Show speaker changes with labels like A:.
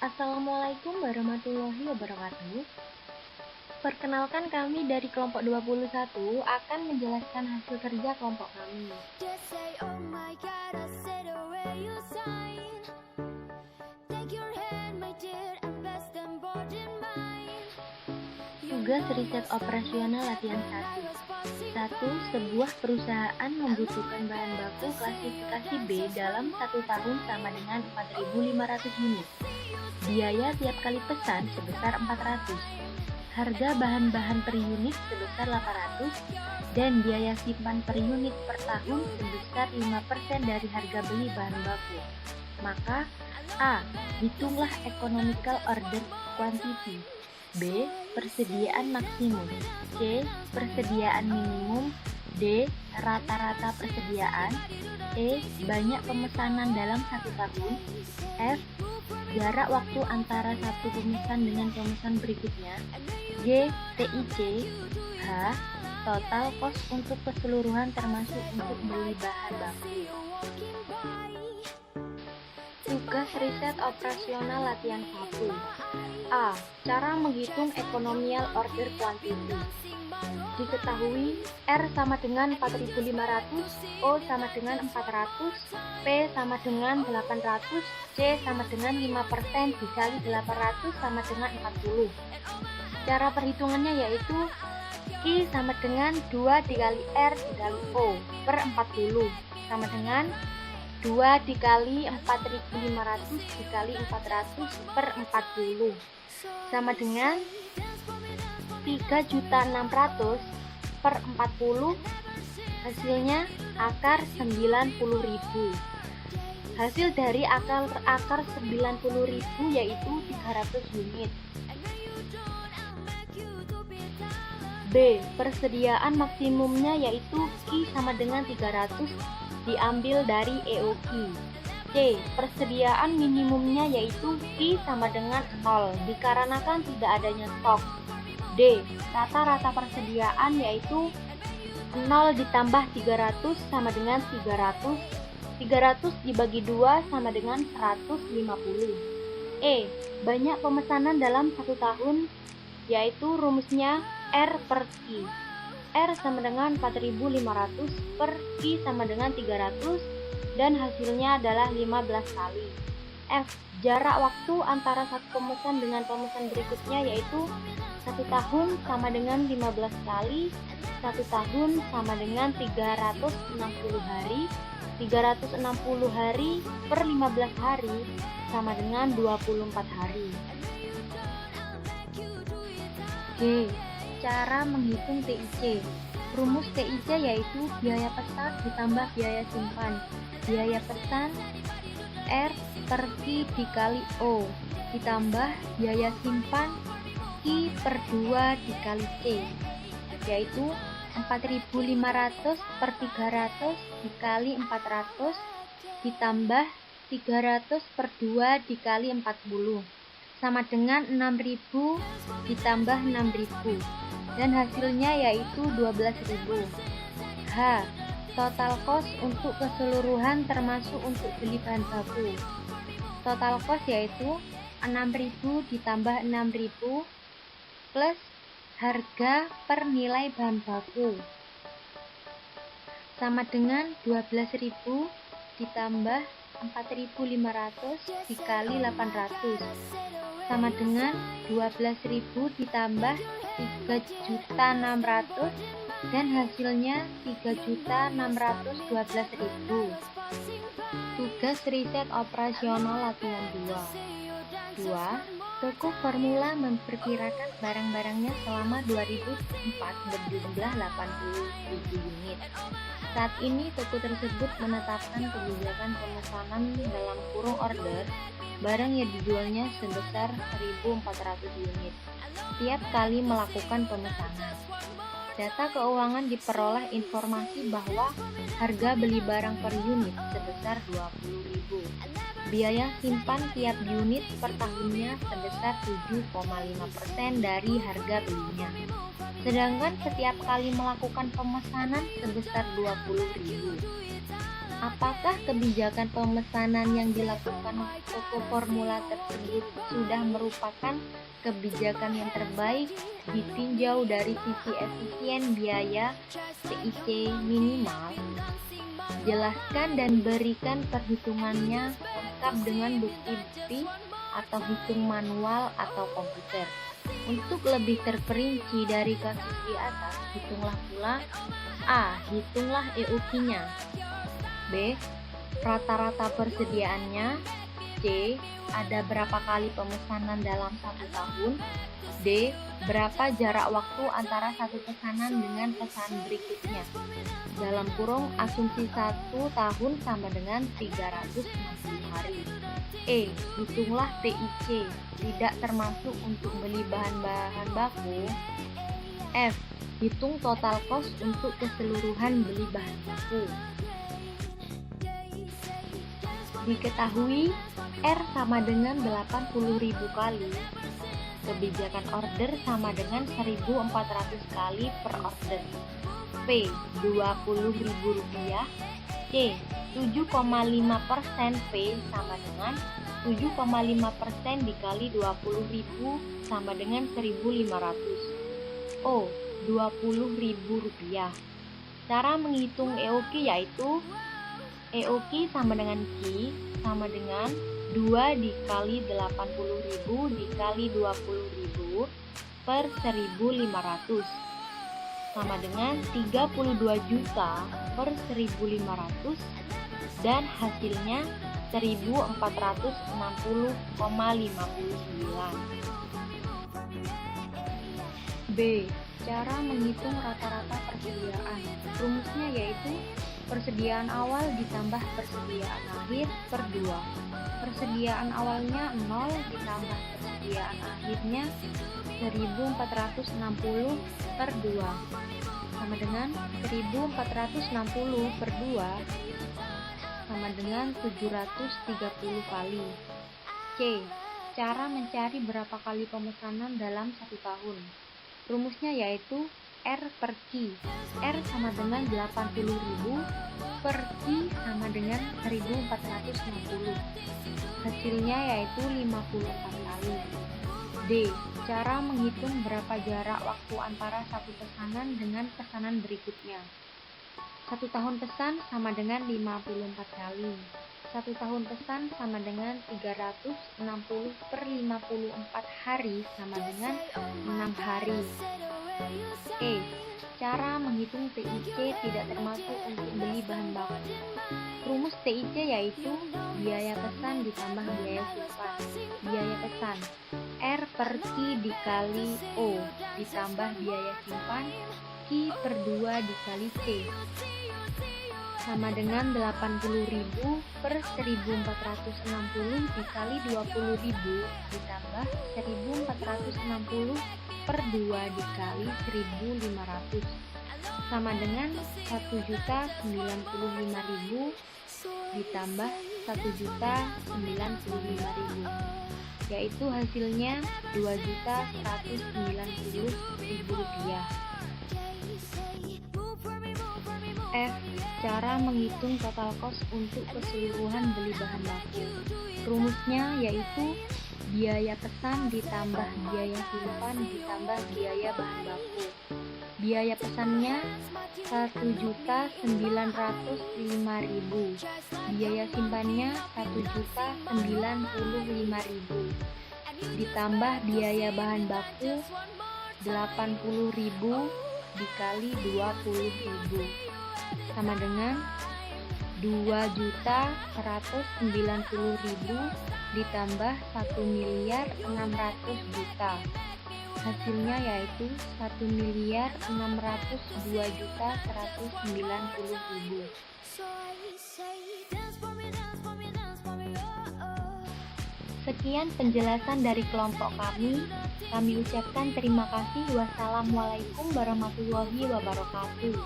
A: Assalamualaikum warahmatullahi wabarakatuh. Perkenalkan, kami dari kelompok 21 akan menjelaskan hasil kerja kelompok kami. Tugas riset operasional latihan 1. Sebuah perusahaan membutuhkan bahan baku klasifikasi B dalam 1 tahun sama dengan 4.500 unit. Biaya tiap kali pesan sebesar 400. Harga bahan-bahan per unit sebesar 800 dan biaya simpan per unit per tahun sebesar 5% dari harga beli bahan baku. Maka A. Hitunglah economical order quantity. B. Persediaan maksimum. C. Persediaan minimum. D. Rata-rata persediaan. E. Banyak pemesanan dalam 1 tahun. F. Jarak waktu antara satu pemesan dengan pemesan berikutnya. G. TIC. H. Total cost untuk keseluruhan termasuk untuk beli bahan baku. Tugas riset operasional latihan 1. A. Cara menghitung economical order quantity. Diketahui R sama dengan 4.500, O sama dengan 400, P sama dengan 800, C sama dengan 5% dikali 800 sama dengan 40. Cara perhitungannya yaitu I sama dengan 2 dikali R dikali O per 40 sama dengan 2 dikali 4.500 dikali 400 per 40 sama dengan 3.600.000 per 40, hasilnya akar 90.000. Hasil dari akar 90.000 yaitu 300 unit. B. Persediaan maksimumnya yaitu Q sama dengan 300 diambil dari EOQ. C. Persediaan minimumnya yaitu Q sama dengan 0 dikarenakan tidak adanya stok. D. Rata-rata persediaan yaitu 0 ditambah 300 sama dengan 300. 300 dibagi 2 sama dengan 150. E. Banyak pemesanan dalam 1 tahun yaitu rumusnya R per Q. R sama dengan 4.500 per Q sama dengan 300 dan hasilnya adalah 15 kali. F. Jarak waktu antara satu pemesan dengan pemesan berikutnya yaitu 1 tahun sama dengan 15 kali, 1 tahun sama dengan 360 hari, 360 hari per 15 hari sama dengan 24 hari. G. Cara menghitung TIC. Rumus TIC yaitu biaya pesan ditambah biaya simpan. Biaya pesan R per Q dikali O ditambah biaya simpan Q per 2 dikali C yaitu 4.500 per 300 dikali 400 ditambah 300 per 2 dikali 40 sama dengan 6.000 ditambah 6.000 dan hasilnya yaitu 12.000. H. Total cost untuk keseluruhan termasuk untuk beli bahan baku. Total cost yaitu 6.000 ditambah 6.000 plus harga per nilai bahan baku sama dengan 12.000 ditambah 4.500 dikali 800 sama dengan 12.000 ditambah 3.600 dan hasilnya 3.612.000. Tugas riset operasional latihan 2. Toko formula memperkirakan barang-barangnya selama 2004 berjumlah 80.000 unit. Saat ini toko tersebut menetapkan kebijakan pemesanan dalam kurung order barang yang dijualnya sebesar 1.400 unit setiap kali melakukan pemesanan. Data keuangan diperoleh informasi bahwa harga beli barang per unit sebesar 20.000. Biaya simpan tiap unit per tahunnya sebesar 7,5% dari harga belinya. Sedangkan setiap kali melakukan pemesanan sebesar 20.000. Apakah kebijakan pemesanan yang dilakukan toko formula tersebut sudah merupakan kebijakan yang terbaik ditinjau dari sisi efisien biaya TIC minimal? Jelaskan dan berikan perhitungannya lengkap dengan bukti-bukti atau hitung manual atau komputer. Untuk lebih terperinci dari kasus di atas, hitunglah pula A. Hitunglah EOQ-nya. B. Rata-rata persediaannya. C. Ada berapa kali pemesanan dalam 1 tahun. D. Berapa jarak waktu antara satu pesanan dengan pesanan berikutnya. Dalam kurung asumsi 1 tahun sama dengan 360 hari. E. Hitunglah TIC, tidak termasuk untuk beli bahan-bahan baku. F. Hitung total cost untuk keseluruhan beli bahan baku. Diketahui R sama dengan 80.000 kali, kebijakan order sama dengan 1.400 kali per order. P. Rp20.000. C. 7,5% P sama dengan 7,5% dikali 20.000 sama dengan 1.500. O. Rp20.000. Cara menghitung EOQ yaitu EOQ sama dengan Q sama dengan 2 dikali 80.000 dikali 20.000 per 1.500 sama dengan 32 juta per 1.500 dan hasilnya 1.460,59. B. Cara menghitung rata-rata persediaan. Rumusnya yaitu persediaan awal ditambah persediaan akhir per 2. Persediaan awalnya 0 ditambah persediaan akhirnya 1.460 per 2 sama dengan 1.460 per 2 sama dengan 730 kali. C. Cara mencari berapa kali pemesanan dalam 1 tahun. Rumusnya yaitu R per Q. R sama dengan 80.000 per Q sama dengan 1.460. Hasilnya yaitu 54 kali. D. Cara menghitung berapa jarak waktu antara satu pesanan dengan pesanan berikutnya. 1 tahun pesan sama dengan 54 kali. 1 tahun pesan sama dengan 360 per 54 hari sama dengan 6 hari. E. Cara menghitung TIC tidak termasuk untuk beli bahan baku. Rumus TIC yaitu biaya pesan ditambah biaya simpan. Biaya pesan R per Q dikali O ditambah biaya simpan Q per 2 dikali C sama dengan 80.000 per 1.460 dikali 20.000 ditambah 1.460 per 2 dikali 1.500 sama dengan 1.095.000 ditambah 1.095.000, yaitu hasilnya Rp2.190.000. F. Cara menghitung total cost untuk keseluruhan beli bahan baku. Rumusnya yaitu biaya pesan ditambah biaya simpan ditambah biaya bahan baku. Biaya pesannya Rp1.905.000. Biaya simpannya Rp1.095.000. Ditambah biaya bahan baku Rp80.000 dikali 20.000 sama dengan 2.190.000 ditambah 1.600.000.000. Hasilnya yaitu 1.602.190.000. Sekian penjelasan dari kelompok kami. Kami ucapkan terima kasih. Wassalamualaikum warahmatullahi wabarakatuh.